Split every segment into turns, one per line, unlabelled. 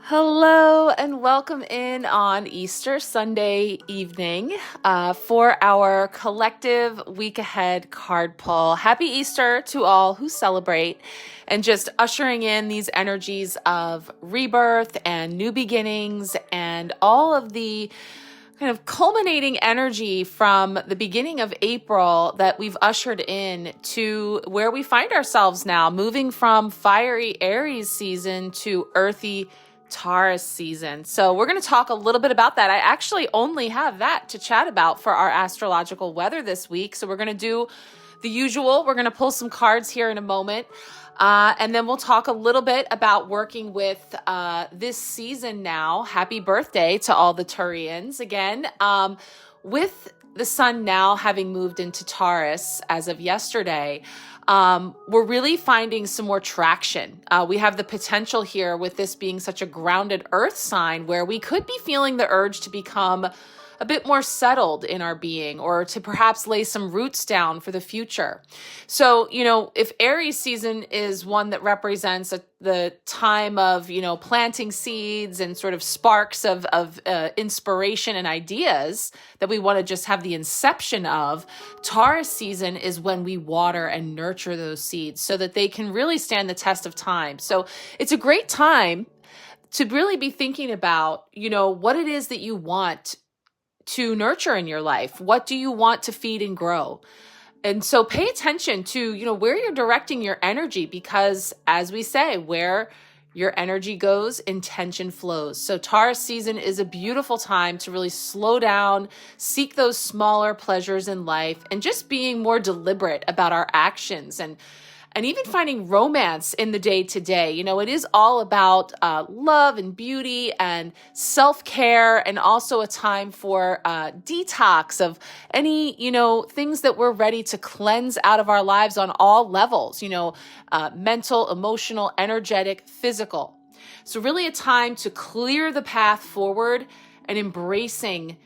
Hello and welcome in on Easter Sunday evening for our collective week ahead card pull. Happy Easter to all who celebrate, and just ushering in these energies of rebirth and new beginnings and all of the kind of culminating energy from the beginning of April that we've ushered in to where we find ourselves now, moving from fiery Aries season to earthy Taurus season. So we're going to talk a little bit about that. I actually only have that to chat about for our astrological weather this week. So we're going to do the usual. We're going to pull some cards here in a moment. And then we'll talk a little bit about working with this season now. Happy birthday to all the Taurians again. With the sun now having moved into Taurus as of yesterday, we're really finding some more traction. We have the potential here with this being such a grounded earth sign where we could be feeling the urge to become a bit more settled in our being, or to perhaps lay some roots down for the future. So, if Aries season is one that represents the time of, planting seeds and sort of sparks of inspiration and ideas that we want to just have the inception of, Taurus season is when we water and nurture those seeds so that they can really stand the test of time. So it's a great time to really be thinking about, what it is that you want to nurture in your life. What do you want to feed and grow? And so pay attention to, where you're directing your energy, because as we say, where your energy goes, intention flows. So Taurus season is a beautiful time to really slow down, seek those smaller pleasures in life, and just being more deliberate about our actions and even finding romance in the day-to-day. It is all about love and beauty and self-care, and also a time for detox of any, things that we're ready to cleanse out of our lives on all levels, mental, emotional, energetic, physical. So really a time to clear the path forward and embracing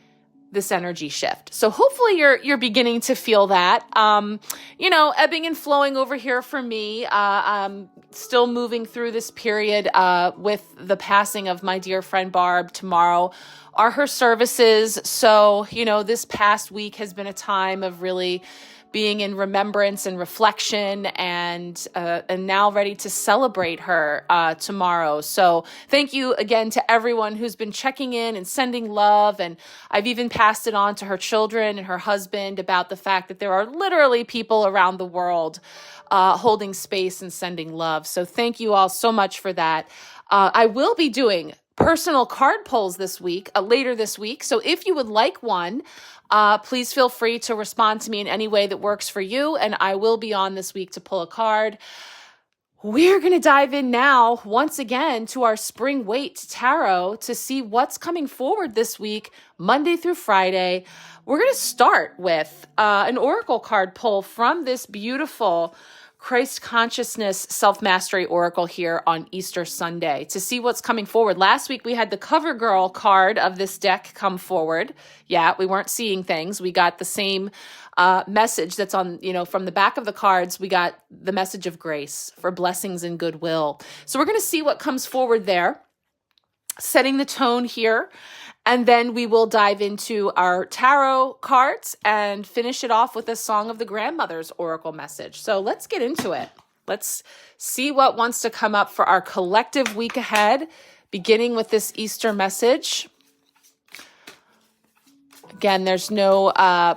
this energy shift. So hopefully you're beginning to feel that, ebbing and flowing over here for me. I'm still moving through this period with the passing of my dear friend Barb. Tomorrow are her services. So, this past week has been a time of really being in remembrance and reflection, and now ready to celebrate her tomorrow. So thank you again to everyone who's been checking in and sending love. And I've even passed it on to her children and her husband about the fact that there are literally people around the world holding space and sending love. So thank you all so much for that. I will be doing personal card pulls this week, later this week. So if you would like one, please feel free to respond to me in any way that works for you, and I will be on this week to pull a card. We're going to dive in now, once again, to our Spring Waite Tarot to see what's coming forward this week, Monday through Friday. We're going to start with an oracle card pull from this beautiful Christ Consciousness Self-Mastery Oracle here on Easter Sunday to see what's coming forward. Last week, we had the cover girl card of this deck come forward. Yeah, we weren't seeing things. We got the same message that's on, from the back of the cards. We got the message of grace for blessings and goodwill. So we're going to see what comes forward there, setting the tone here. And then we will dive into our tarot cards and finish it off with a Song of the Grandmother's oracle message. So let's get into it. Let's see what wants to come up for our collective week ahead, beginning with this Easter message. Again, there's no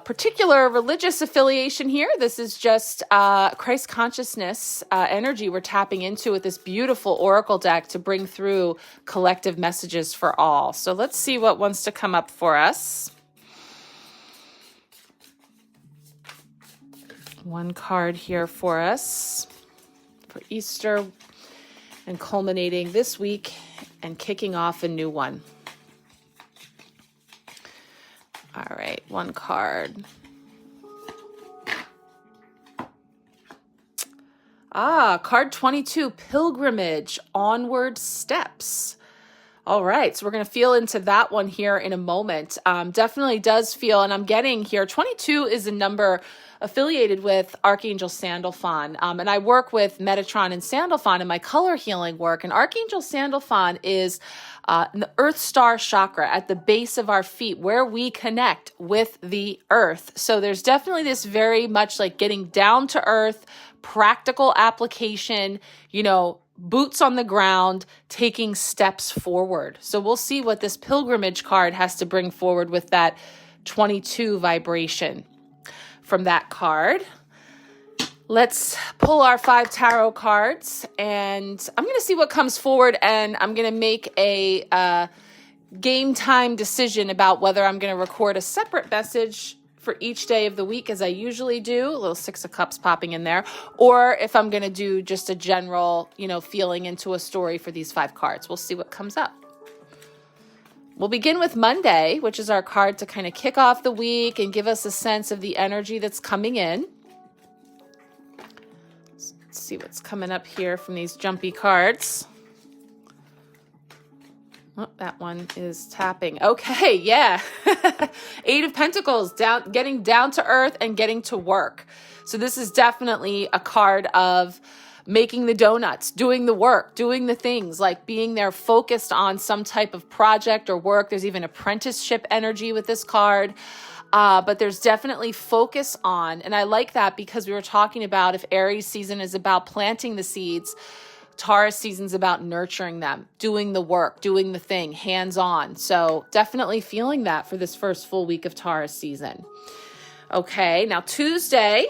particular religious affiliation here. This is just Christ consciousness energy we're tapping into with this beautiful oracle deck to bring through collective messages for all. So let's see what wants to come up for us. One card here for us for Easter and culminating this week and kicking off a new one. All right, one card. Card 22, Pilgrimage, Onward Steps. All right, so we're going to feel into that one here in a moment. Definitely does feel, and I'm getting here, 22 is a number affiliated with Archangel Sandalphon. And I work with Metatron and Sandalphon in my color healing work. And Archangel Sandalphon is in the Earth Star chakra at the base of our feet where we connect with the earth. So there's definitely this very much like getting down to earth, practical application, boots on the ground, taking steps forward. So we'll see what this pilgrimage card has to bring forward with that 22 vibration from that card. Let's pull our 5 tarot cards, and I'm going to see what comes forward, and I'm going to make a game time decision about whether I'm going to record a separate message for each day of the week as I usually do, a little 6 of Cups popping in there, or if I'm going to do just a general, feeling into a story for these 5 cards. We'll see what comes up. We'll begin with Monday, which is our card to kind of kick off the week and give us a sense of the energy that's coming in. Let's see what's coming up here from these jumpy cards. Oh, that one is tapping. Okay, yeah. 8 of Pentacles, getting down to earth and getting to work. So this is definitely a card of making the donuts, doing the work, doing the things, like being there focused on some type of project or work. There's even apprenticeship energy with this card. But there's definitely focus on, and I like that because we were talking about if Aries season is about planting the seeds, Taurus season's about nurturing them, doing the work, doing the thing, hands-on. So definitely feeling that for this first full week of Taurus season. Okay, now Tuesday,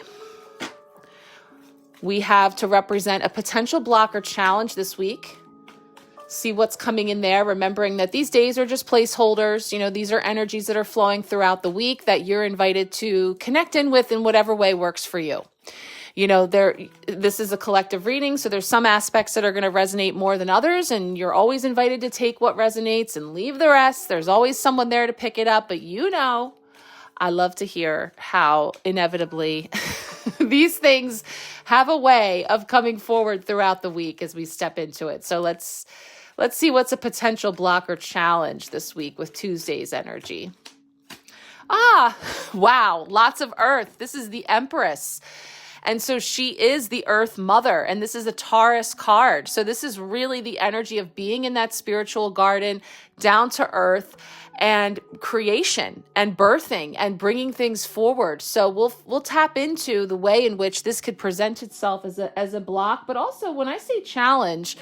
we have to represent a potential block or challenge this week. See what's coming in there, remembering that these days are just placeholders. These are energies that are flowing throughout the week that you're invited to connect in with in whatever way works for you. This is a collective reading, so there's some aspects that are going to resonate more than others, and you're always invited to take what resonates and leave the rest. There's always someone there to pick it up, but I love to hear how inevitably these things have a way of coming forward throughout the week as we step into it. So let's see what's a potential block or challenge this week with Tuesday's energy. Wow, lots of earth. This is the Empress. And so she is the Earth Mother, and this is a Taurus card. So this is really the energy of being in that spiritual garden, down to earth, and creation and birthing and bringing things forward. So we'll tap into the way in which this could present itself as a block. But also when I say challenge,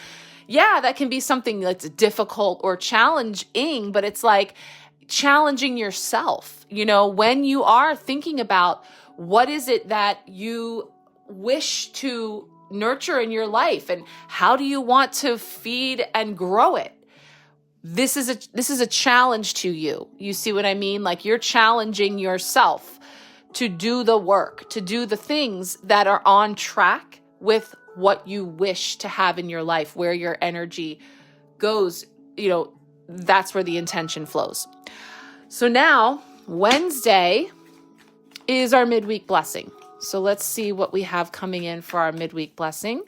yeah, that can be something that's difficult or challenging, but it's like challenging yourself, when you are thinking about what is it that you wish to nurture in your life and how do you want to feed and grow it. This is a challenge to you. You see what I mean? Like you're challenging yourself to do the work, to do the things that are on track with what you wish to have in your life, where your energy goes, that's where the intention flows. So now Wednesday is our midweek blessing. So let's see what we have coming in for our midweek blessing.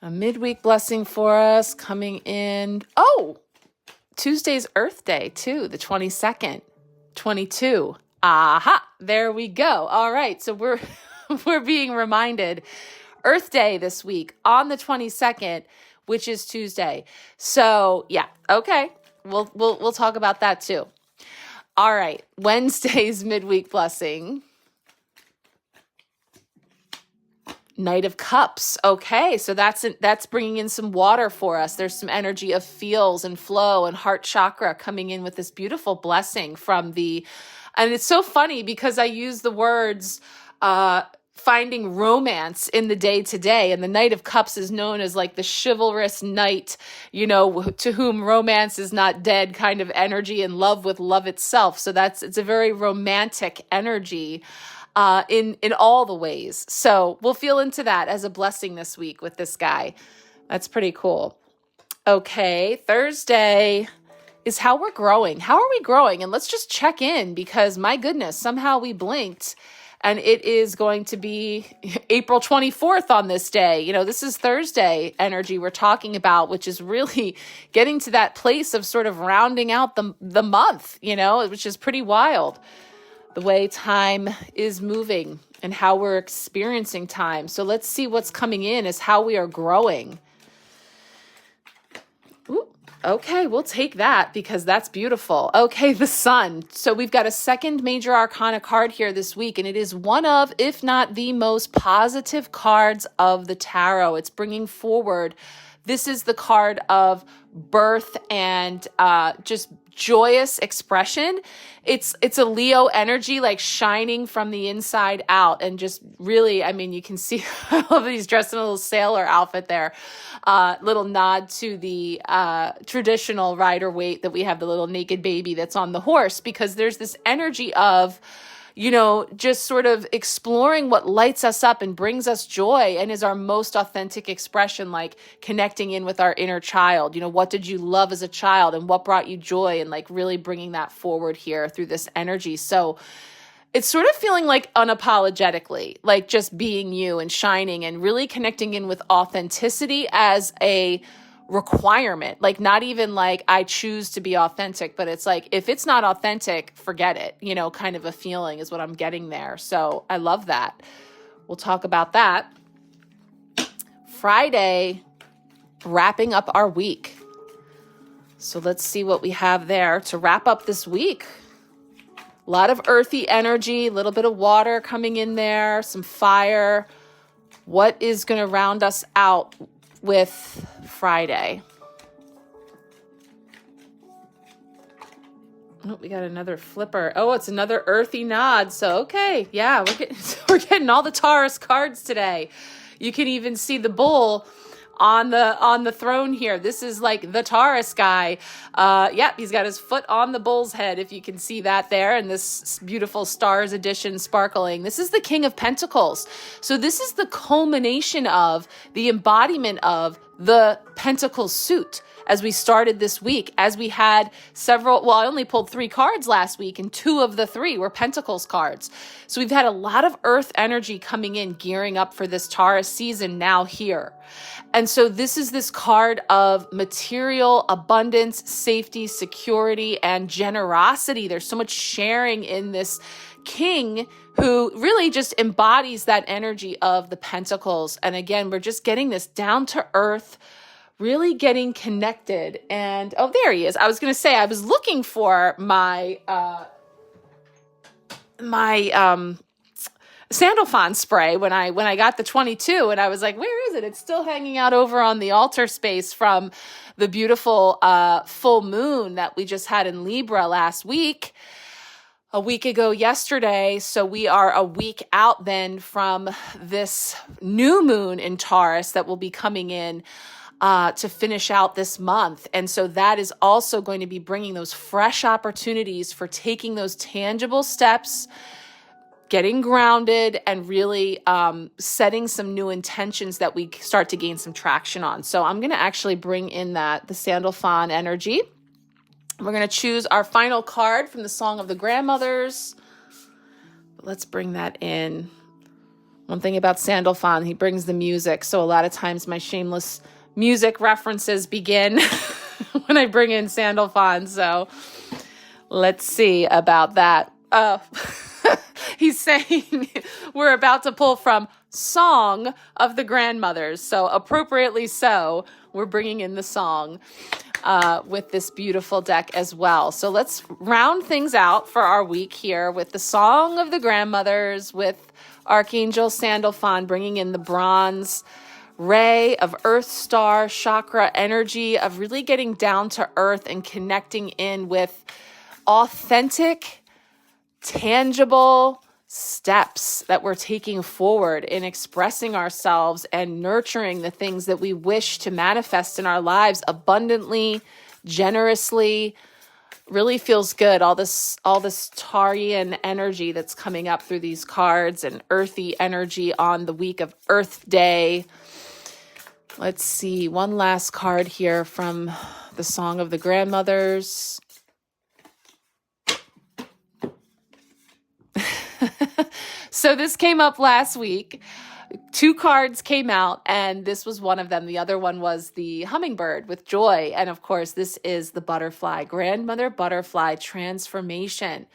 A midweek blessing for us coming in. Oh, Tuesday's Earth Day too, the 22nd, 22. Aha, there we go. All right, so we're being reminded Earth Day this week on the 22nd, which is Tuesday. So yeah, okay, we'll talk about that too. All right, Wednesday's midweek blessing. Knight of Cups. Okay, so that's bringing in some water for us. There's some energy of feels and flow and heart chakra coming in with this beautiful blessing and it's so funny because I use the words finding romance in the day to day, and the Knight of Cups is known as like the chivalrous knight, to whom romance is not dead kind of energy, in love with love itself. So it's a very romantic energy in all the ways. So we'll feel into that as a blessing this week with this guy. That's pretty cool. Okay, Thursday is how we're growing. How are we growing? And let's just check in because my goodness, somehow we blinked And it is going to be April 24th on this day. You know, this is Thursday energy we're talking about, which is really getting to that place of sort of rounding out the month, you know, which is pretty wild. The way time is moving and how we're experiencing time. So let's see what's coming in is how we are growing. Ooh, okay, we'll take that because that's beautiful. Okay, the sun. So we've got a second major arcana card here this week, and it is one of, if not the most positive cards of the tarot. It's bringing forward. This is the card of birth and just joyous expression. It's a Leo energy, like shining from the inside out, and just really, I mean, you can see all of these dressed in a little sailor outfit there. Little nod to the traditional rider Waite that we have, the little naked baby that's on the horse, because there's this energy of, you know, just sort of exploring what lights us up and brings us joy and is our most authentic expression, like connecting in with our inner child. You know, what did you love as a child and what brought you joy, and like really bringing that forward here through this energy. So it's sort of feeling like unapologetically, like just being you and shining and really connecting in with authenticity as a requirement. Like not even like I choose to be authentic, but it's like if it's not authentic, forget it, you know, kind of a feeling is what I'm getting there. So I love that. We'll talk about that. Friday, wrapping up our week. So let's see what we have there to wrap up this week. A lot of earthy energy, a little bit of water coming in there, some fire. What is going to round us out with Friday? Oh, we got another flipper. Oh, it's another earthy nod. So, okay. Yeah, we're getting all the Taurus cards today. You can even see the bull on the throne here. This is like the Taurus guy. Yep, he's got his foot on the bull's head, if you can see that there, and this beautiful stars edition sparkling. This is the King of Pentacles. So this is the culmination of the embodiment of the Pentacle suit as we started this week, as we had several, well, I only pulled 3 cards last week, and 2 of the 3 were Pentacles cards. So we've had a lot of earth energy coming in, gearing up for this Taurus season now here. And so this is this card of material abundance, safety, security, and generosity. There's so much sharing in this king who really just embodies that energy of the Pentacles. And again, we're just getting this down to earth, really getting connected. And oh, there he is. I was going to say, I was looking for my Sandalphon spray when I got the 22, and I was like, where is it? It's still hanging out over on the altar space from the beautiful full moon that we just had in Libra last week. A week ago yesterday. So we are a week out then from this new moon in Taurus that will be coming in to finish out this month. And so that is also going to be bringing those fresh opportunities for taking those tangible steps, getting grounded, and really setting some new intentions that we start to gain some traction on. So I'm going to actually bring in the Sandalphon energy. We're going to choose our final card from the Song of the Grandmothers. Let's bring that in. One thing about Sandalphon, he brings the music. So a lot of times my shameless music references begin when I bring in Sandalphon. So let's see about that. He's saying we're about to pull from Song of the Grandmothers. So appropriately so, we're bringing in the song with this beautiful deck as well. So let's round things out for our week here with the Song of the Grandmothers, with Archangel Sandalphon bringing in the bronze ray of earth star chakra energy of really getting down to earth and connecting in with authentic, tangible steps that we're taking forward in expressing ourselves and nurturing the things that we wish to manifest in our lives abundantly, generously. Really feels good. All this Taurian energy that's coming up through these cards, and earthy energy on the week of Earth Day. Let's see, one last card here from the Song of the Grandmothers. So this came up last week. 2 cards came out, and this was one of them. The other one was the hummingbird with joy. And of course, this is the butterfly, grandmother butterfly transformation.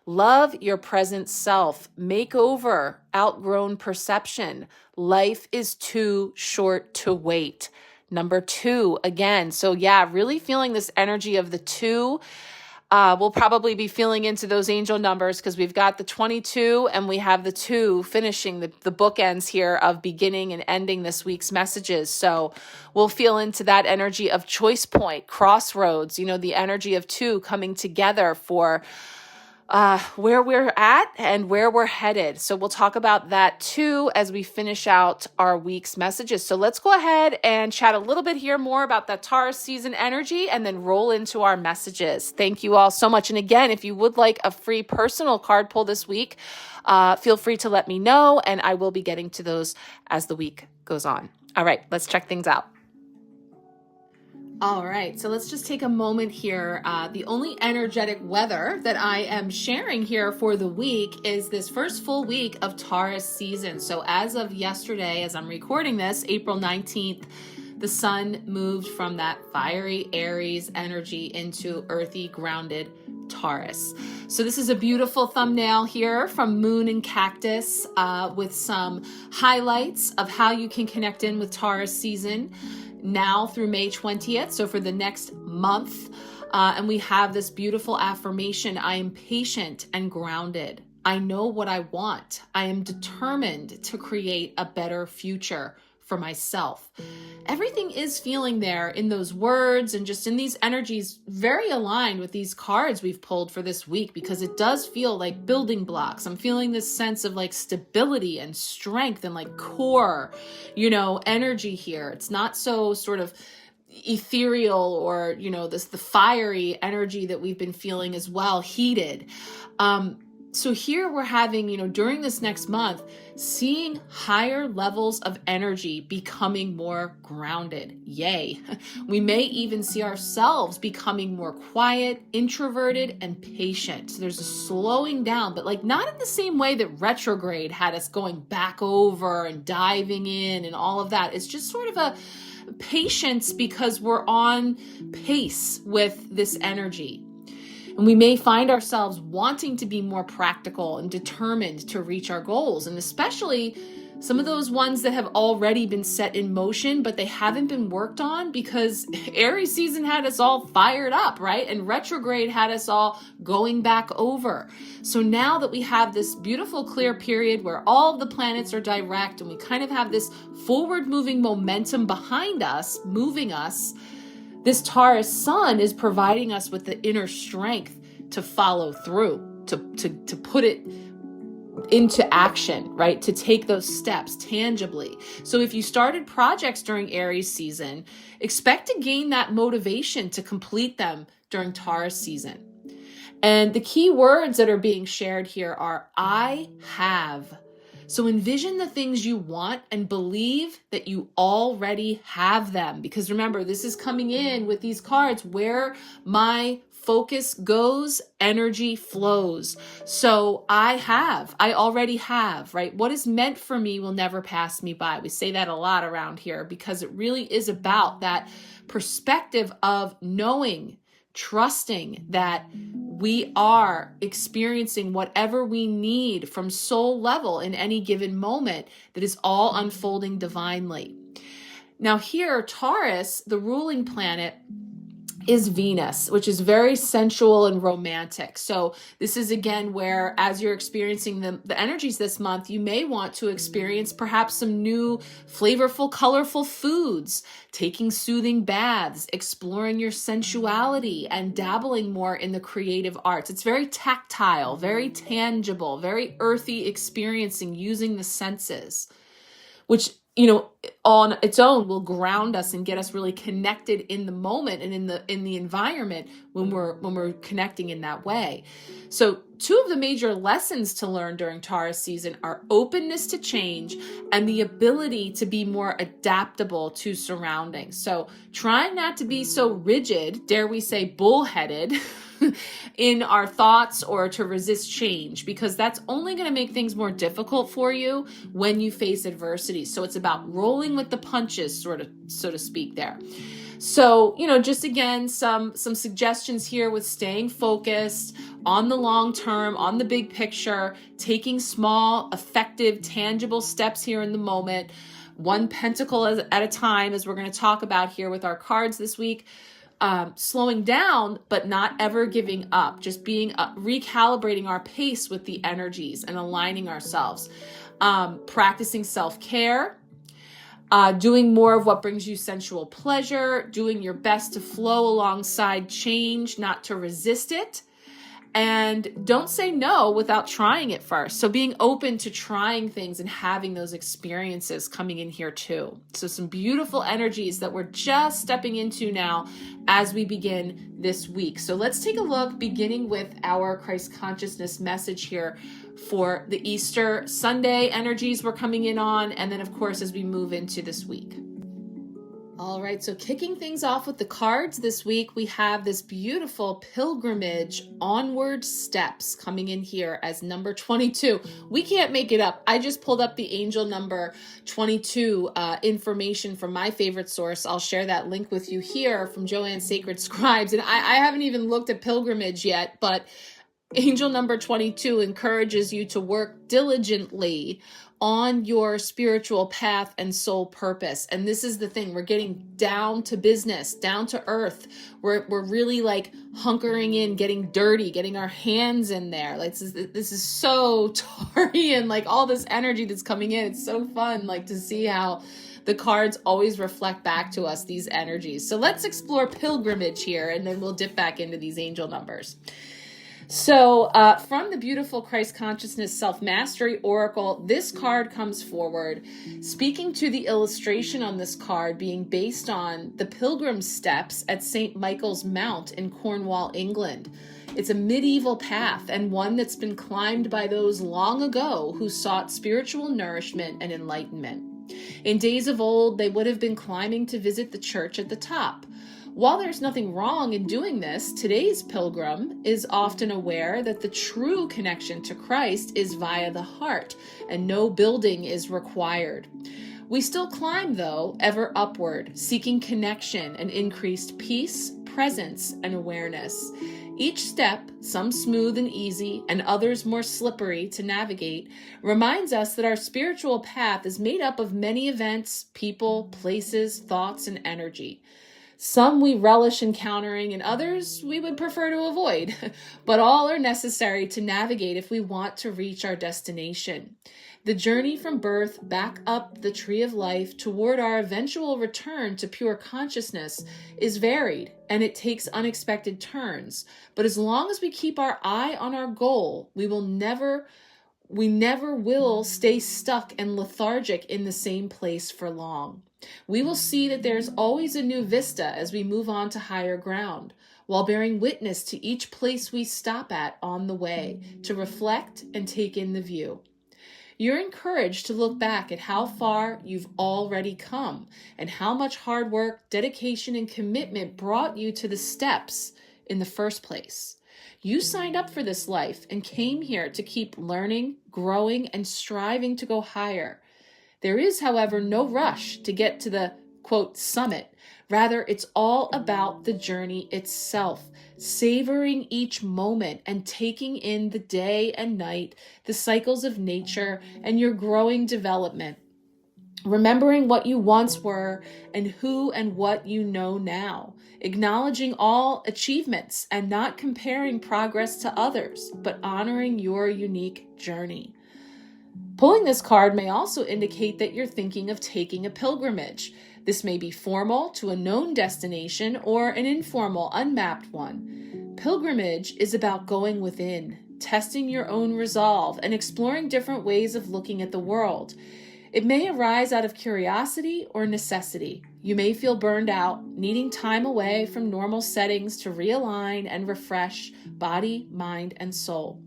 Love your present self. Make over outgrown perception. Life is too short to wait. Number 2, again. So yeah, really feeling this energy of the 2. We'll probably be feeling into those angel numbers because we've got the 22 and we have the 2 finishing the bookends here of beginning and ending this week's messages. So we'll feel into that energy of choice point, crossroads, the energy of 2 coming together for where we're at and where we're headed. So we'll talk about that too as we finish out our week's messages. So let's go ahead and chat a little bit here more about that Taurus season energy and then roll into our messages. Thank you all so much. And again, if you would like a free personal card pull this week, feel free to let me know, and I will be getting to those as the week goes on. All right, let's check things out. All right, so let's just take a moment here. The only energetic weather that I am sharing here for the week is this first full week of Taurus season. So as of yesterday, as I'm recording this, April 19th, the sun moved from that fiery Aries energy into earthy, grounded Taurus. So this is a beautiful thumbnail here from Moon and Cactus with some highlights of how you can connect in with Taurus season now through May 20th. So for the next month, and we have this beautiful affirmation: I am patient and grounded. I know what I want. I am determined to create a better future for myself. Everything is feeling there in those words and just in these energies, very aligned with these cards we've pulled for this week, because it does feel like building blocks. I'm feeling this sense of like stability and strength and like core, energy here. It's not so sort of ethereal or, the fiery energy that we've been feeling as well, heated. So here we're having, during this next month, seeing higher levels of energy becoming more grounded. Yay. We may even see ourselves becoming more quiet, introverted, and patient. So there's a slowing down, but like not in the same way that retrograde had us going back over and diving in and all of that. It's just sort of a patience because we're on pace with this energy. And we may find ourselves wanting to be more practical and determined to reach our goals. And especially some of those ones that have already been set in motion, but they haven't been worked on because Aries season had us all fired up, right? And retrograde had us all going back over. So now that we have this beautiful clear period where all of the planets are direct and we kind of have this forward moving momentum behind us, moving us, this Taurus sun is providing us with the inner strength to follow through, to put it into action, right? To take those steps tangibly. So if you started projects during Aries season, expect to gain that motivation to complete them during Taurus season. And the key words that are being shared here are I have. So envision the things you want and believe that you already have them. Because remember, this is coming in with these cards where my focus goes, energy flows. So I already have, right? What is meant for me will never pass me by. We say that a lot around here because it really is about that perspective of knowing, trusting that we are experiencing whatever we need from soul level in any given moment that is all unfolding divinely. Now here, Taurus, the ruling planet, is Venus, which is very sensual and romantic. So this is again where, as you're experiencing the energies this month, you may want to experience perhaps some new flavorful, colorful foods, taking soothing baths, exploring your sensuality, and dabbling more in the creative arts. It's very tactile, very tangible, very earthy experiencing using the senses, which on its own will ground us and get us really connected in the moment and in the environment when we're connecting in that way. So two of the major lessons to learn during Taurus season are openness to change and the ability to be more adaptable to surroundings. So trying not to be so rigid, dare we say bullheaded, in our thoughts or to resist change, because that's only going to make things more difficult for you when you face adversity. So it's about rolling with the punches, sort of, so to speak there. So, just again, some suggestions here with staying focused on the long term, on the big picture, taking small, effective, tangible steps here in the moment, one pentacle at a time, as we're going to talk about here with our cards this week. Slowing down, but not ever giving up, just being recalibrating our pace with the energies and aligning ourselves, practicing self-care, doing more of what brings you sensual pleasure, doing your best to flow alongside change, not to resist it. And don't say no without trying it first. So being open to trying things and having those experiences coming in here too. So some beautiful energies that we're just stepping into now as we begin this week. So let's take a look, beginning with our Christ consciousness message here for the Easter Sunday energies we're coming in on. And then, of course, as we move into this week. All right, so kicking things off with the cards this week, we have this beautiful pilgrimage onward steps coming in here as number 22. We can't make it up. I just pulled up the angel number 22 information from my favorite source. I'll share that link with you here from Joanne's Sacred Scribes. And I haven't even looked at pilgrimage yet, but angel number 22 encourages you to work diligently on your spiritual path and soul purpose. And this is the thing, we're getting down to business, down to earth. We're really like hunkering in, getting dirty, getting our hands in there. Like this is so Taurian, like all this energy that's coming in. It's so fun, like to see how the cards always reflect back to us these energies. So let's explore pilgrimage here, and then we'll dip back into these angel numbers. So from the beautiful Christ Consciousness Self-Mastery Oracle, this card comes forward, speaking to the illustration on this card being based on the pilgrim steps at St. Michael's Mount in Cornwall, England. It's a medieval path and one that's been climbed by those long ago who sought spiritual nourishment and enlightenment. In days of old, they would have been climbing to visit the church at the top. While there's nothing wrong in doing this, today's pilgrim is often aware that the true connection to Christ is via the heart, and no building is required. We still climb, though, ever upward, seeking connection and increased peace, presence, and awareness. Each step, some smooth and easy, and others more slippery to navigate, reminds us that our spiritual path is made up of many events, people, places, thoughts, and energy. Some we relish encountering, and others we would prefer to avoid, but all are necessary to navigate if we want to reach our destination. The journey from birth back up the tree of life toward our eventual return to pure consciousness is varied, and it takes unexpected turns. But as long as we keep our eye on our goal, we never will stay stuck and lethargic in the same place for long. We will see that there's always a new vista as we move on to higher ground, while bearing witness to each place we stop at on the way, to reflect and take in the view. You're encouraged to look back at how far you've already come and how much hard work, dedication, and commitment brought you to the steps in the first place. You signed up for this life and came here to keep learning, growing, and striving to go higher. There is, however, no rush to get to the, quote, summit. Rather, it's all about the journey itself, savoring each moment and taking in the day and night, the cycles of nature, and your growing development. Remembering what you once were and who and what you know now. Acknowledging all achievements and not comparing progress to others, but honoring your unique journey. Pulling this card may also indicate that you're thinking of taking a pilgrimage. This may be formal to a known destination or an informal, unmapped one. Pilgrimage is about going within, testing your own resolve, and exploring different ways of looking at the world. It may arise out of curiosity or necessity. You may feel burned out, needing time away from normal settings to realign and refresh body, mind, and soul.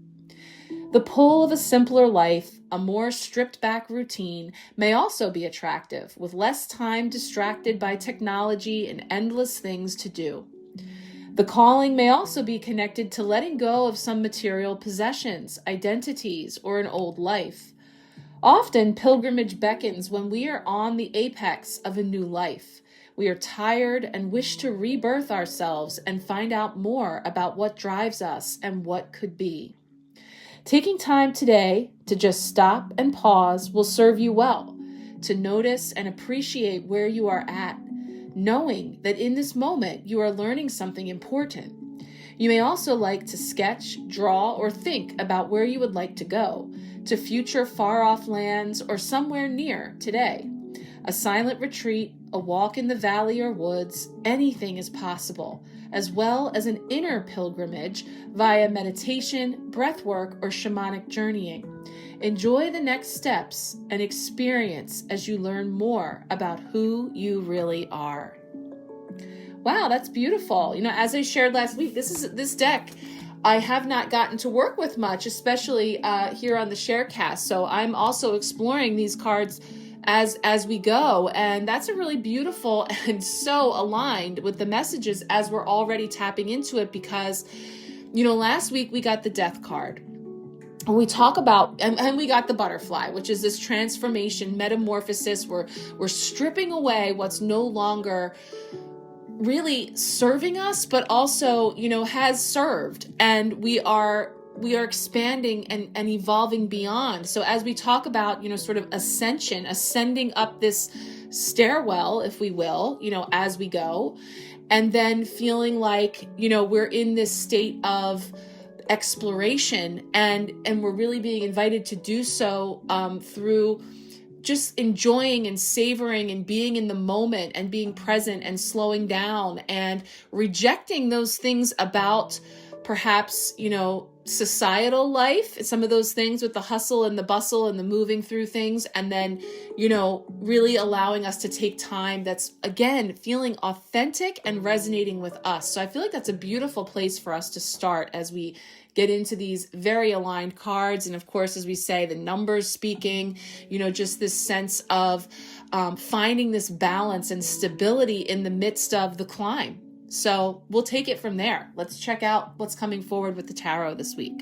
The pull of a simpler life, a more stripped-back routine, may also be attractive, with less time distracted by technology and endless things to do. The calling may also be connected to letting go of some material possessions, identities, or an old life. Often, pilgrimage beckons when we are on the apex of a new life. We are tired and wish to rebirth ourselves and find out more about what drives us and what could be. Taking time today to just stop and pause will serve you well, to notice and appreciate where you are at, knowing that in this moment you are learning something important. You may also like to sketch, draw, or think about where you would like to go, to future far-off lands or somewhere near today. A silent retreat, a walk in the valley or woods, anything is possible, as well as an inner pilgrimage via meditation, breathwork, or shamanic journeying. Enjoy the next steps and experience as you learn more about who you really are. Wow, that's beautiful. As I shared last week, this deck I have not gotten to work with much, especially here on the Sharecast. So I'm also exploring these cards as we go, and that's a really beautiful and so aligned with the messages as we're already tapping into it, because last week we got the Death card. We talk about, and we got the Butterfly, which is this transformation, metamorphosis. We're stripping away what's no longer really serving us, but also, has served. And we are expanding and evolving beyond. So as we talk about, sort of ascending up this stairwell, if we will, as we go, and then feeling like, we're in this state of exploration, and we're really being invited to do so through just enjoying and savoring and being in the moment and being present and slowing down and rejecting those things about perhaps, societal life, some of those things with the hustle and the bustle and the moving through things, and then, really allowing us to take time that's, again, feeling authentic and resonating with us. So I feel like that's a beautiful place for us to start as we get into these very aligned cards. And of course, as we say, the numbers speaking, just this sense of finding this balance and stability in the midst of the climb. So we'll take it from there. Let's check out what's coming forward with the tarot this week.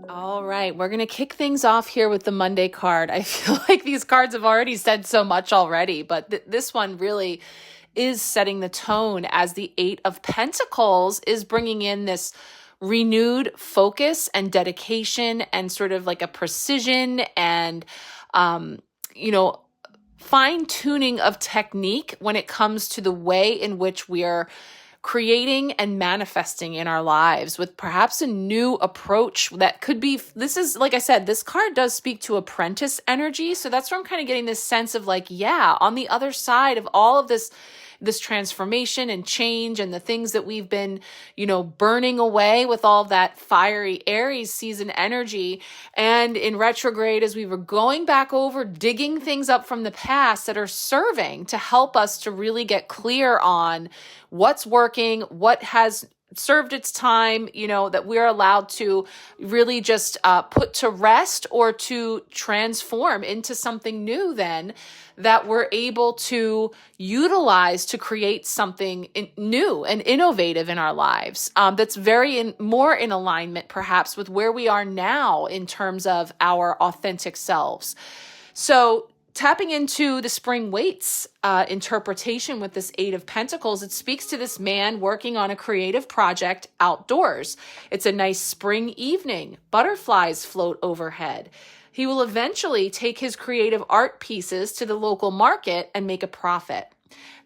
All right, we're going to kick things off here with the Monday card. I feel like these cards have already said so much already, but this one really is setting the tone, as the Eight of Pentacles is bringing in this renewed focus and dedication and sort of like a precision and, fine-tuning of technique when it comes to the way in which we are creating and manifesting in our lives, with perhaps a new approach that could be, this is, like I said, this card does speak to apprentice energy. So that's where I'm kind of getting this sense of like, yeah, on the other side of all of this transformation and change and the things that we've been, burning away with all that fiery Aries season energy. And in retrograde, as we were going back over, digging things up from the past that are serving to help us to really get clear on what's working, what has served its time, that we're allowed to really just put to rest or to transform into something new, then that we're able to utilize to create something new and innovative in our lives, that's more in alignment perhaps with where we are now in terms of our authentic selves. So tapping into the spring Waite's interpretation with this Eight of Pentacles, it speaks to this man working on a creative project outdoors. It's a nice spring evening. Butterflies float overhead. He will eventually take his creative art pieces to the local market and make a profit.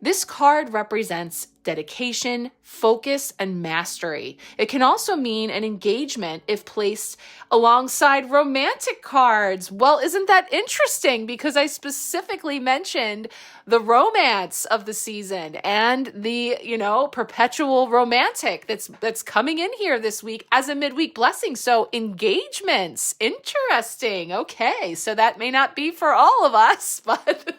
This card represents dedication, focus, and mastery. It can also mean an engagement if placed alongside romantic cards. Well, isn't that interesting? Because I specifically mentioned the romance of the season and the, perpetual romantic that's coming in here this week as a midweek blessing. So engagements, interesting. Okay, so that may not be for all of us, but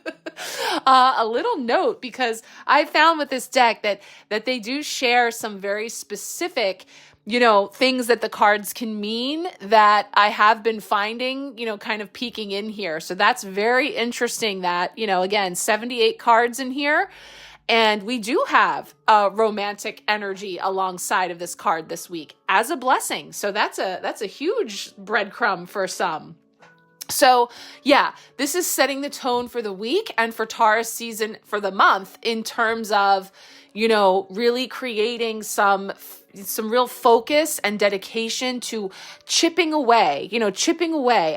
a little note, because I found with this deck that they do share some very specific, things that the cards can mean that I have been finding, kind of peeking in here. So that's very interesting that, again, 78 cards in here. And we do have a romantic energy alongside of this card this week as a blessing. So that's a huge breadcrumb for some. So yeah, this is setting the tone for the week and for Taurus season for the month in terms of, really creating some real focus and dedication to chipping away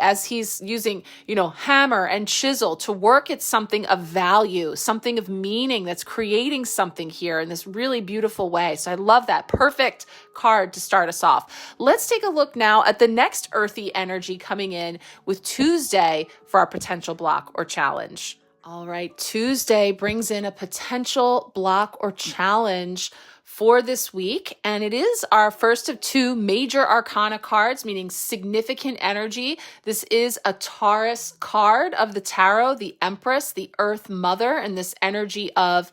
as he's using, hammer and chisel to work at something of value, something of meaning that's creating something here in this really beautiful way. So I love that. Perfect card to start us off. Let's take a look now at the next earthy energy coming in with Tuesday for our potential block or challenge. All right, Tuesday brings in a potential block or challenge for this week, and it is our first of two major arcana cards, meaning significant energy. This is a Taurus card of the tarot, the Empress, the Earth Mother, and this energy of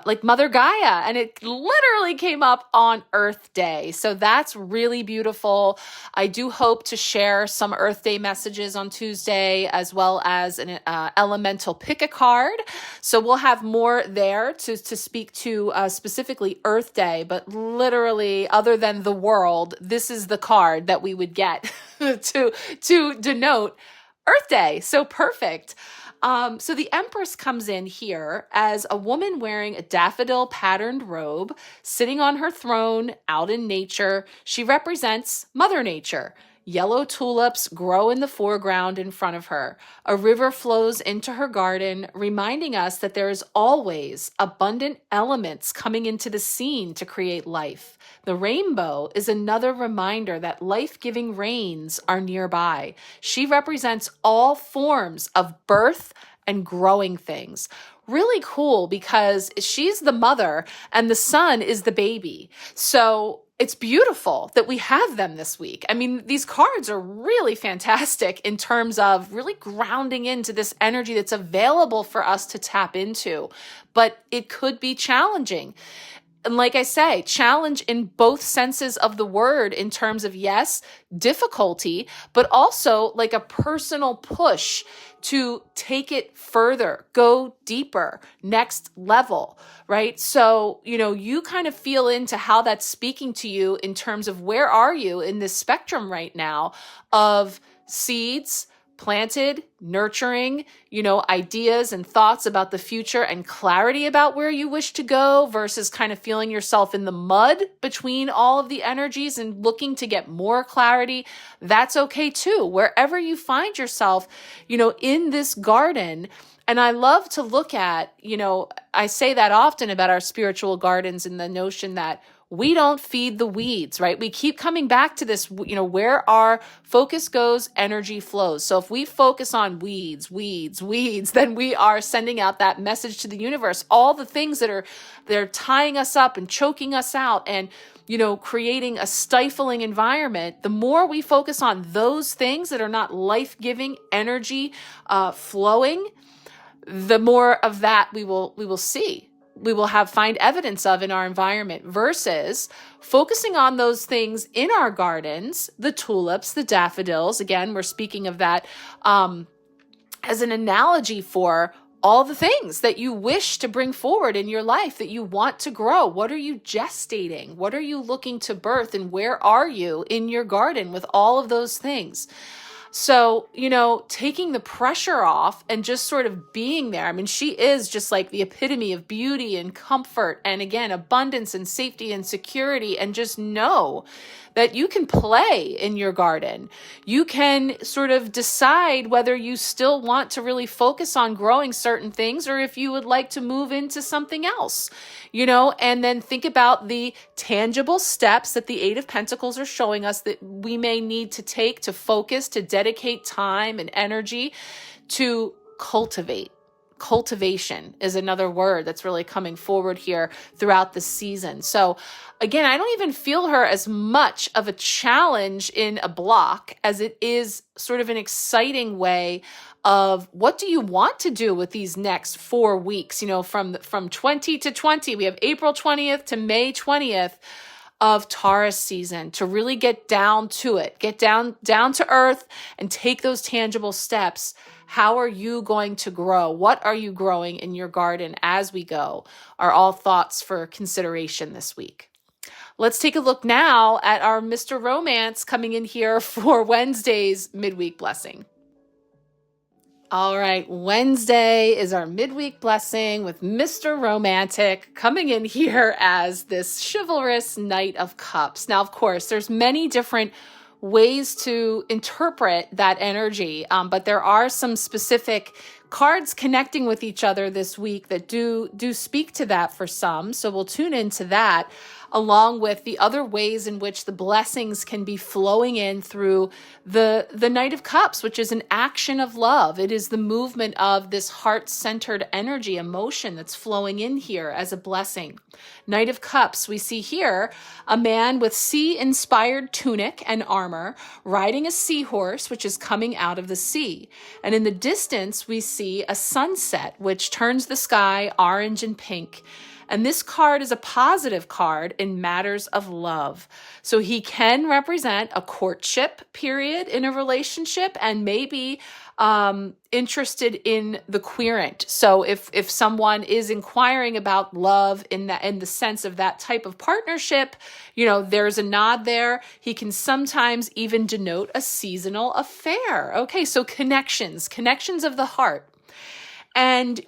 like Mother Gaia, and it literally came up on Earth Day. So that's really beautiful. I do hope to share some Earth Day messages on Tuesday, as well as an elemental pick a card. So we'll have more there to speak to specifically Earth Day, but literally, other than the world, this is the card that we would get to denote Earth Day. So perfect. So the Empress comes in here as a woman wearing a daffodil patterned robe, sitting on her throne out in nature. She represents Mother Nature. Yellow tulips grow in the foreground in front of her. A river flows into her garden, reminding us that there is always abundant elements coming into the scene to create life. The rainbow is another reminder that life-giving rains are nearby. She represents all forms of birth and growing things. Really cool because she's the mother and the son is the baby. So it's beautiful that we have them this week. I mean, these cards are really fantastic in terms of really grounding into this energy that's available for us to tap into, but it could be challenging. And like I say, challenge in both senses of the word in terms of, yes, difficulty, but also like a personal push to take it further, go deeper, next level, right? So, you kind of feel into how that's speaking to you in terms of where are you in this spectrum right now of seeds, planted, nurturing, ideas and thoughts about the future and clarity about where you wish to go versus kind of feeling yourself in the mud between all of the energies and looking to get more clarity. That's okay too. Wherever you find yourself, in this garden. And I love to look at, I say that often about our spiritual gardens and the notion that we don't feed the weeds, right? We keep coming back to this, where our focus goes, energy flows. So if we focus on weeds, then we are sending out that message to the universe. All the things they're tying us up and choking us out and, creating a stifling environment. The more we focus on those things that are not life-giving, energy flowing, the more of that we will see. We will find evidence of in our environment versus focusing on those things in our gardens, the tulips, the daffodils. Again, we're speaking of that as an analogy for all the things that you wish to bring forward in your life, that you want to grow. What are you gestating? What are you looking to birth? And where are you in your garden with all of those things? So, taking the pressure off and just sort of being there. I mean, she is just like the epitome of beauty and comfort and, again, abundance and safety and security, and just know that you can play in your garden. You can sort of decide whether you still want to really focus on growing certain things or if you would like to move into something else, and then think about the tangible steps that the Eight of Pentacles are showing us that we may need to take to focus, to dedicate time and energy to cultivate. Cultivation is another word that's really coming forward here throughout the season. So again, I don't even feel her as much of a challenge in a block as it is sort of an exciting way of what do you want to do with these next 4 weeks, from 20 to 20, we have April 20th to May 20th of Taurus season to really get down to it, get down to earth and take those tangible steps. How are you going to grow? What are you growing in your garden as we go? Are all thoughts for consideration this week. Let's take a look now at our Mr. Romance coming in here for Wednesday's midweek blessing. All right, Wednesday is our midweek blessing with Mr. Romantic coming in here as this chivalrous Knight of Cups. Now, of course, there's many different ways to interpret that energy, but there are some specific cards connecting with each other this week that do speak to that for some. So we'll tune into that, along with the other ways in which the blessings can be flowing in through the Knight of Cups, which is an action of love. It is the movement of this heart-centered energy, emotion that's flowing in here as a blessing. Knight of Cups, we see here a man with sea-inspired tunic and armor riding a seahorse, which is coming out of the sea. And in the distance, we see a sunset, which turns the sky orange and pink. And this card is a positive card in matters of love. So he can represent a courtship period in a relationship and maybe interested in the querent. So if someone is inquiring about love in the sense of that type of partnership, there's a nod there. He can sometimes even denote a seasonal affair. Okay, so connections of the heart. And,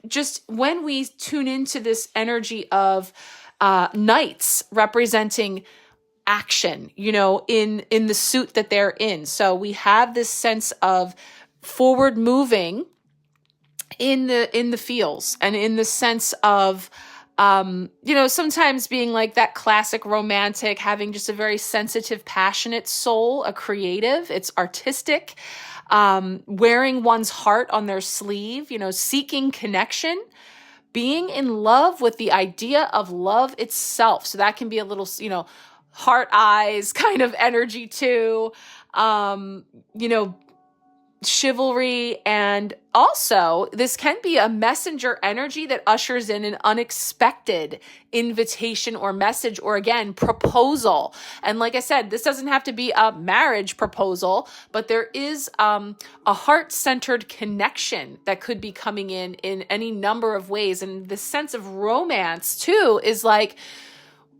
just when we tune into this energy of knights representing action, in the suit that they're in. So we have this sense of forward moving in the fields, and in the sense of sometimes being like that classic romantic, having just a very sensitive, passionate soul, a creative, it's artistic. Wearing one's heart on their sleeve, seeking connection, being in love with the idea of love itself. So that can be a little, heart eyes kind of energy too, chivalry. And also this can be a messenger energy that ushers in an unexpected invitation or message, or again, proposal. And like I said, this doesn't have to be a marriage proposal, but there is a heart-centered connection that could be coming in any number of ways. And the sense of romance too is like,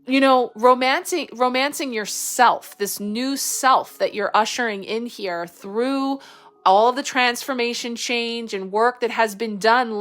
romancing yourself, this new self that you're ushering in here through all of the transformation, change, and work that has been done,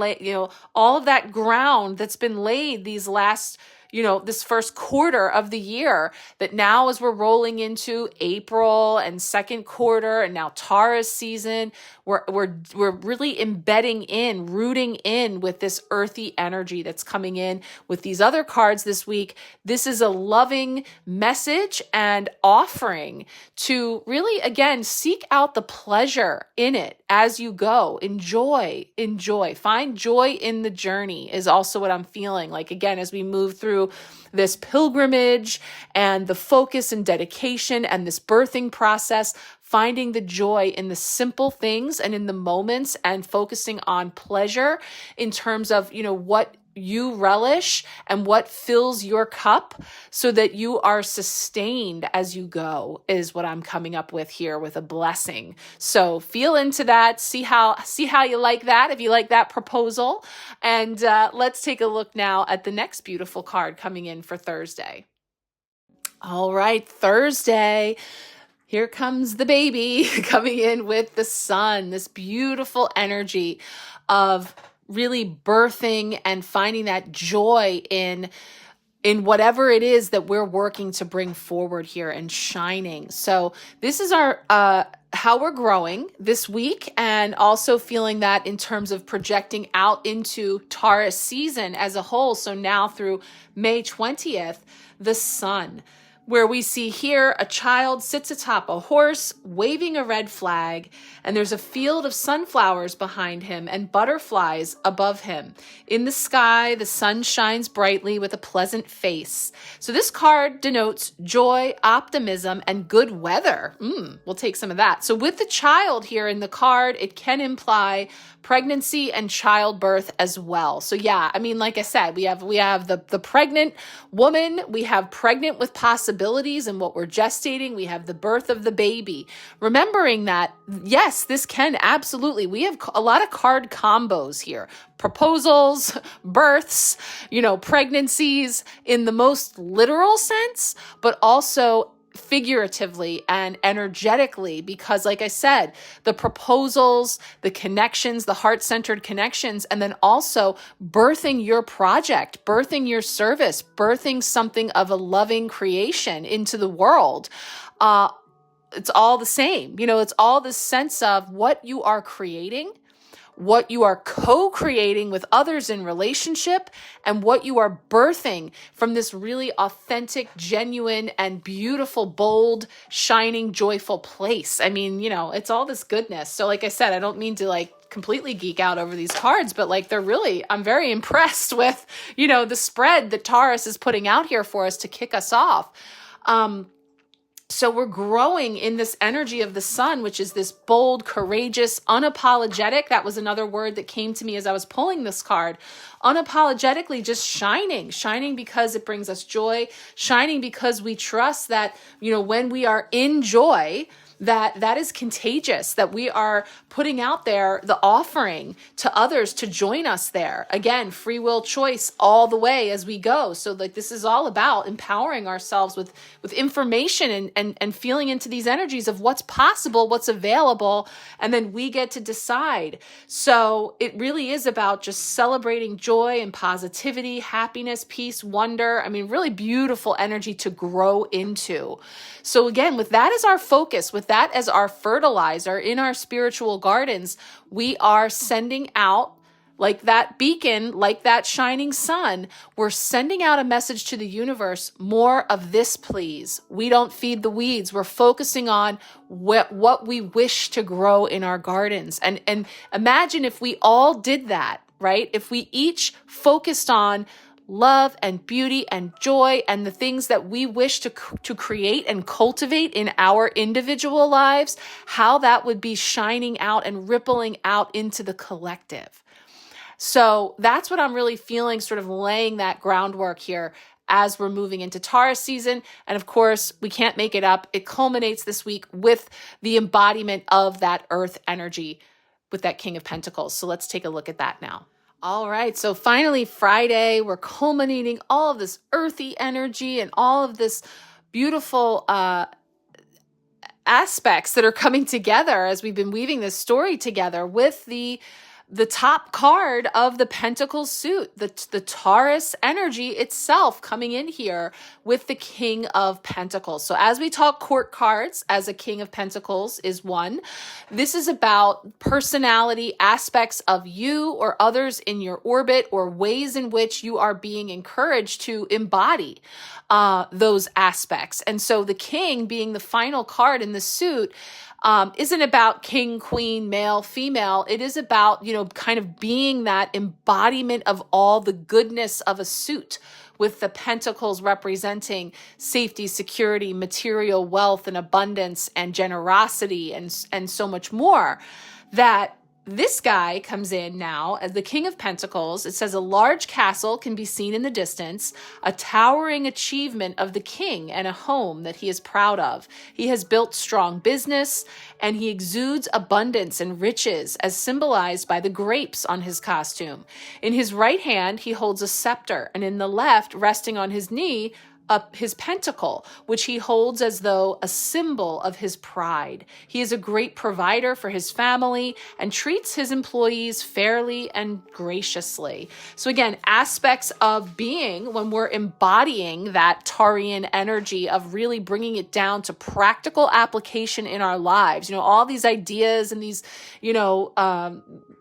all of that ground that's been laid these last, this first quarter of the year, that now as we're rolling into April and second quarter and now Taurus season, we're really embedding in, rooting in with this earthy energy that's coming in with these other cards this week. This is a loving message and offering to really, again, seek out the pleasure in it as you go. Enjoy. Find joy in the journey is also what I'm feeling like, again, as we move through this pilgrimage and the focus and dedication and this birthing process, finding the joy in the simple things and in the moments, and focusing on pleasure in terms of, what you relish and what fills your cup, so that you are sustained as you go, is what I'm coming up with here with a blessing. So feel into that, see how you like that, if you like that proposal. And let's take a look now at the next beautiful card coming in for Thursday. All right, Thursday. Here comes the baby coming in with the sun, this beautiful energy of really birthing and finding that joy in whatever it is that we're working to bring forward here and shining. So this is our how we're growing this week, and also feeling that in terms of projecting out into Taurus season as a whole. So now through May 20th, the sun, where we see here a child sits atop a horse waving a red flag, and there's a field of sunflowers behind him and butterflies above him. In the sky, the sun shines brightly with a pleasant face. So this card denotes joy, optimism, and good weather. We'll take some of that. So with the child here in the card, it can imply pregnancy and childbirth as well. So yeah, I mean, like I said, we have the pregnant woman, we have pregnant with possibility, possibilities and what we're gestating. We have the birth of the baby. Remembering that, yes, this can absolutely, we have a lot of card combos here. Proposals, births, pregnancies in the most literal sense, but also figuratively and energetically, because like I said, the proposals, the connections, the heart-centered connections, and then also birthing your project, birthing your service, birthing something of a loving creation into the world. It's all the same. It's all this sense of what you are creating, what you are co-creating with others in relationship, and what you are birthing from this really authentic, genuine, and beautiful, bold, shining, joyful place. I mean, it's all this goodness. So like I said, I don't mean to completely geek out over these cards, but I'm very impressed with, the spread that Taurus is putting out here for us to kick us off. So we're growing in this energy of the sun, which is this bold, courageous, unapologetic. That was another word that came to me as I was pulling this card. Unapologetically just shining because it brings us joy, shining because we trust that, when we are in joy, that is contagious, that we are putting out there the offering to others to join us there. Again, free will choice all the way as we go. So this is all about empowering ourselves with information and feeling into these energies of what's possible, what's available, and then we get to decide. So it really is about just celebrating joy and positivity, happiness, peace, wonder. I mean, really beautiful energy to grow into. So again, with that as our focus, with that as our fertilizer in our spiritual gardens, we are sending out, like that beacon, like that shining sun, we're sending out a message to the universe, more of this, please. We don't feed the weeds. We're focusing on what we wish to grow in our gardens. And imagine if we all did that, right? If we each focused on love and beauty and joy and the things that we wish to create and cultivate in our individual lives, how that would be shining out and rippling out into the collective. So that's what I'm really feeling, sort of laying that groundwork here as we're moving into Taurus season. And of course, we can't make it up. It culminates this week with the embodiment of that earth energy with that King of Pentacles. So let's take a look at that now. All right, so finally Friday, we're culminating all of this earthy energy and all of this beautiful aspects that are coming together as we've been weaving this story together with the top card of the Pentacles suit, the Taurus energy itself coming in here with the King of Pentacles. So as we talk court cards, as a King of Pentacles is one, this is about personality, aspects of you or others in your orbit, or ways in which you are being encouraged to embody those aspects. And so the King, being the final card in the suit, isn't about king, queen, male, female. It is about, kind of being that embodiment of all the goodness of a suit, with the pentacles representing safety, security, material wealth, and abundance, and generosity, and so much more. That this guy comes in now as the King of Pentacles. It says a large castle can be seen in the distance, a towering achievement of the king and a home that he is proud of. He has built strong business, and he exudes abundance and riches as symbolized by the grapes on his costume. In his right hand, he holds a scepter, and in the left, resting on his knee, his pentacle, which he holds as though a symbol of his pride. He is a great provider for his family and treats his employees fairly and graciously. So again, aspects of being, when we're embodying that Taurian energy of really bringing it down to practical application in our lives, all these ideas and these,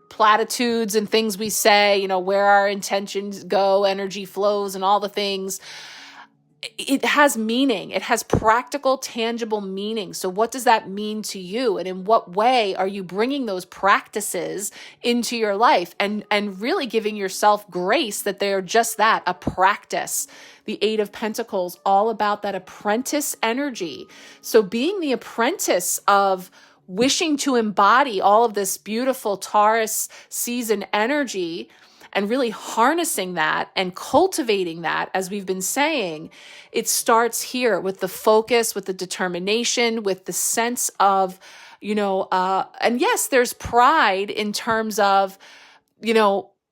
platitudes and things we say, where our intentions go, energy flows, and all the things. It has meaning. It has practical, tangible meaning. So what does that mean to you? And in what way are you bringing those practices into your life and really giving yourself grace that they're just that, a practice? The Eight of Pentacles, all about that apprentice energy. So being the apprentice of wishing to embody all of this beautiful Taurus season energy, and really harnessing that and cultivating that, as we've been saying, it starts here with the focus, with the determination, with the sense of, and yes, there's pride in terms of,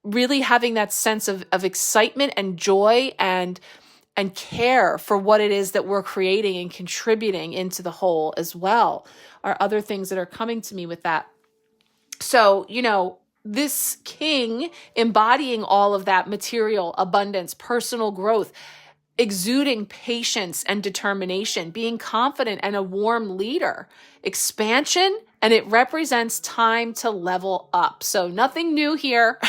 really having that sense of excitement and joy and care for what it is that we're creating and contributing into the whole as well, are other things that are coming to me with that. So, this king embodying all of that material abundance, personal growth, exuding patience and determination, being confident and a warm leader, expansion, and it represents time to level up. So nothing new here,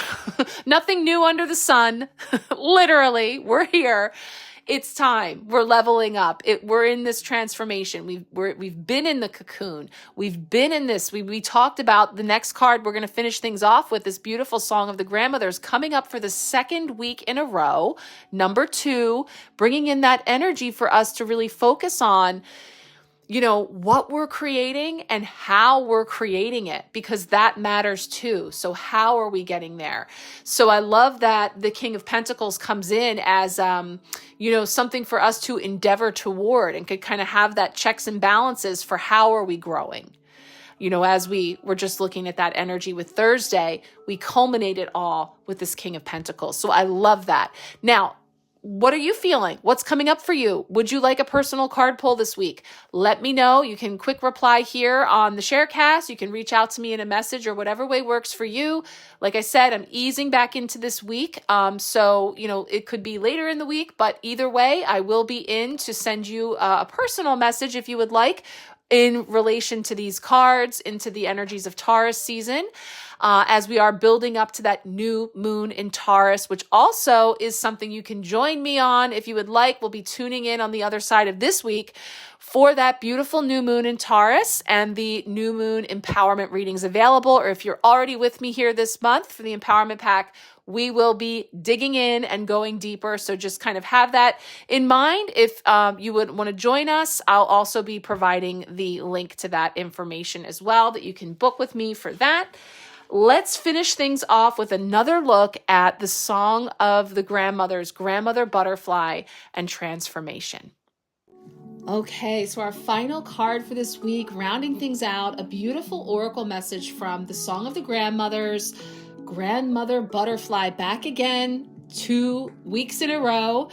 nothing new under the sun. Literally, we're here. It's time. We're leveling up. We're in this transformation. We've been in the cocoon. We've been in this. We talked about the next card. We're going to finish things off with this beautiful song of the grandmothers coming up for the second week in a row. Number 2, bringing in that energy for us to really focus on, what we're creating and how we're creating it, because that matters too. So how are we getting there? So I love that the King of Pentacles comes in as, something for us to endeavor toward, and could kind of have that checks and balances for how are we growing. As we were just looking at that energy with Thursday, we culminate it all with this King of Pentacles. So I love that. Now, what are you feeling? What's coming up for you? Would you like a personal card pull this week? Let me know. You can quick reply here on the Sharecast. You can reach out to me in a message or whatever way works for you. Like I said, I'm easing back into this week. So, it could be later in the week, but either way, I will be in to send you a personal message if you would like, in relation to these cards, into the energies of Taurus season, as we are building up to that new moon in Taurus, which also is something you can join me on if you would like. We'll be tuning in on the other side of this week for that beautiful new moon in Taurus, and the new moon empowerment readings available. Or if you're already with me here this month for the empowerment pack, we will be digging in and going deeper. So just kind of have that in mind. If you would want to join us, I'll also be providing the link to that information as well, that you can book with me for that. Let's finish things off with another look at the song of the grandmothers, Grandmother Butterfly and Transformation. Okay, so our final card for this week, rounding things out, a beautiful oracle message from the Song of the Grandmothers, Grandmother Butterfly, back again 2 weeks in a row,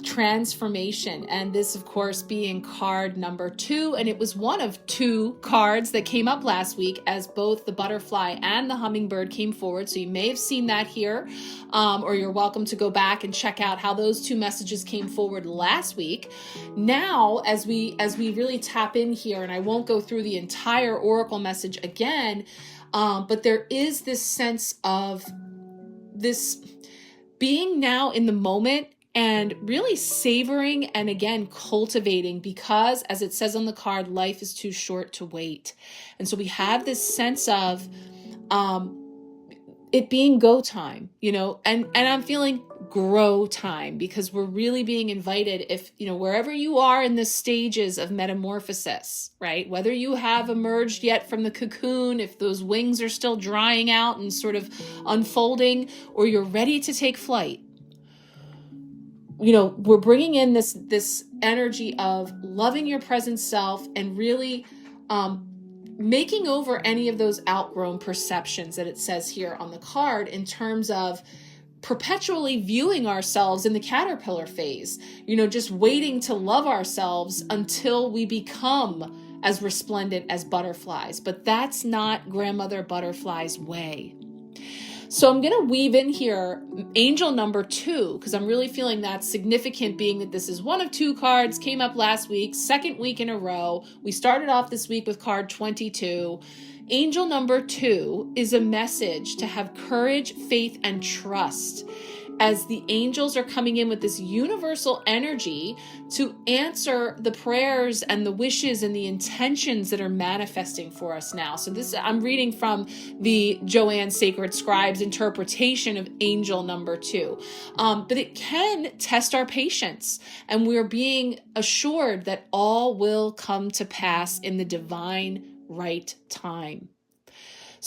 transformation. And this, of course, being card number 2. And it was one of 2 cards that came up last week, as both the butterfly and the hummingbird came forward. So you may have seen that here, or you're welcome to go back and check out how those 2 messages came forward last week. Now, as we really tap in here, and I won't go through the entire oracle message again, but there is this sense of this being now in the moment and really savoring and, again, cultivating, because, as it says on the card, life is too short to wait. And so we have this sense of it being go time, and I'm feeling grow time, because we're really being invited, if, wherever you are in the stages of metamorphosis, right? Whether you have emerged yet from the cocoon, if those wings are still drying out and sort of unfolding, or you're ready to take flight, we're bringing in this energy of loving your present self and really making over any of those outgrown perceptions that it says here on the card, in terms of perpetually viewing ourselves in the caterpillar phase, just waiting to love ourselves until we become as resplendent as butterflies. But that's not Grandmother Butterfly's way. So I'm going to weave in here angel number 2, because I'm really feeling that significant, being that this is one of 2 cards, came up last week, second week in a row. We started off this week with card 22. Angel number 2 is a message to have courage, faith, and trust, as the angels are coming in with this universal energy to answer the prayers and the wishes and the intentions that are manifesting for us now. So this, I'm reading from the Joanne Sacred Scribe's interpretation of angel number 2. But it can test our patience, and we're being assured that all will come to pass in the divine right time.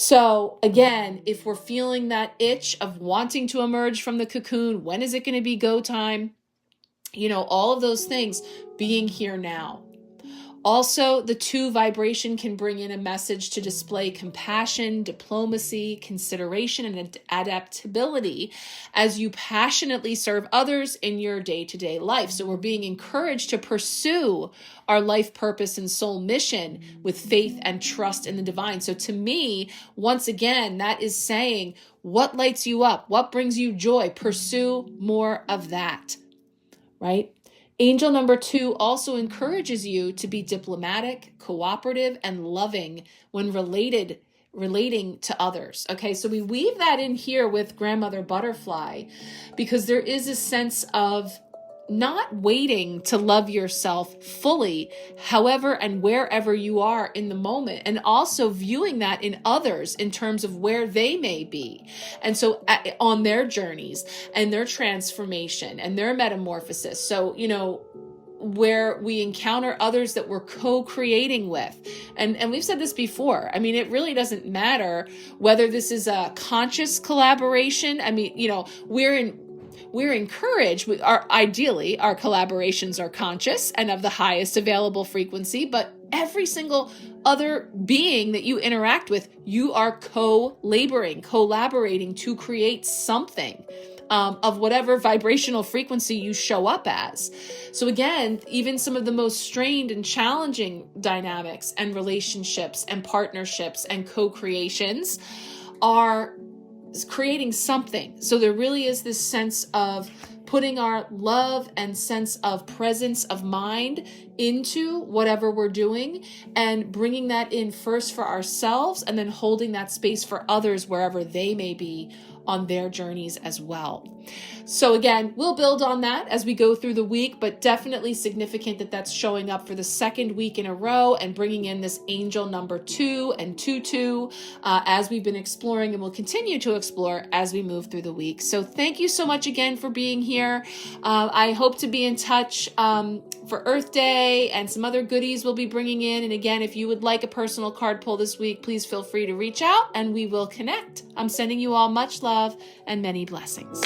So again, if we're feeling that itch of wanting to emerge from the cocoon, when is it going to be go time? You know, all of those things, being here now. Also, the 2 vibration can bring in a message to display compassion, diplomacy, consideration, and adaptability as you passionately serve others in your day-to-day life. So we're being encouraged to pursue our life purpose and soul mission with faith and trust in the divine. So to me, once again, that is saying, what lights you up? What brings you joy? Pursue more of that, right? Angel number 2 also encourages you to be diplomatic, cooperative, and loving when relating to others. Okay, so we weave that in here with Grandmother Butterfly because there is a sense of not waiting to love yourself fully, however and wherever you are in the moment, and also viewing that in others in terms of where they may be. And so on their journeys and their transformation and their metamorphosis. So, you know, where we encounter others that we're co-creating with. And we've said this before. I mean, it really doesn't matter whether this is a conscious collaboration. I mean, you know, we're encouraged, ideally, our collaborations are conscious and of the highest available frequency, but every single other being that you interact with, you are collaborating to create something of whatever vibrational frequency you show up as. So again, even some of the most strained and challenging dynamics and relationships and partnerships and co-creations are creating something. So there really is this sense of putting our love and sense of presence of mind into whatever we're doing and bringing that in first for ourselves and then holding that space for others wherever they may be on their journeys as well. So again, we'll build on that as we go through the week, but definitely significant that that's showing up for the 2nd week in a row and bringing in this angel number 2 and 2-2 as we've been exploring and will continue to explore as we move through the week. So thank you so much again for being here. I hope to be in touch for Earth Day and some other goodies we'll be bringing in. And again, if you would like a personal card pull this week, please feel free to reach out and we will connect. I'm sending you all much love and many blessings.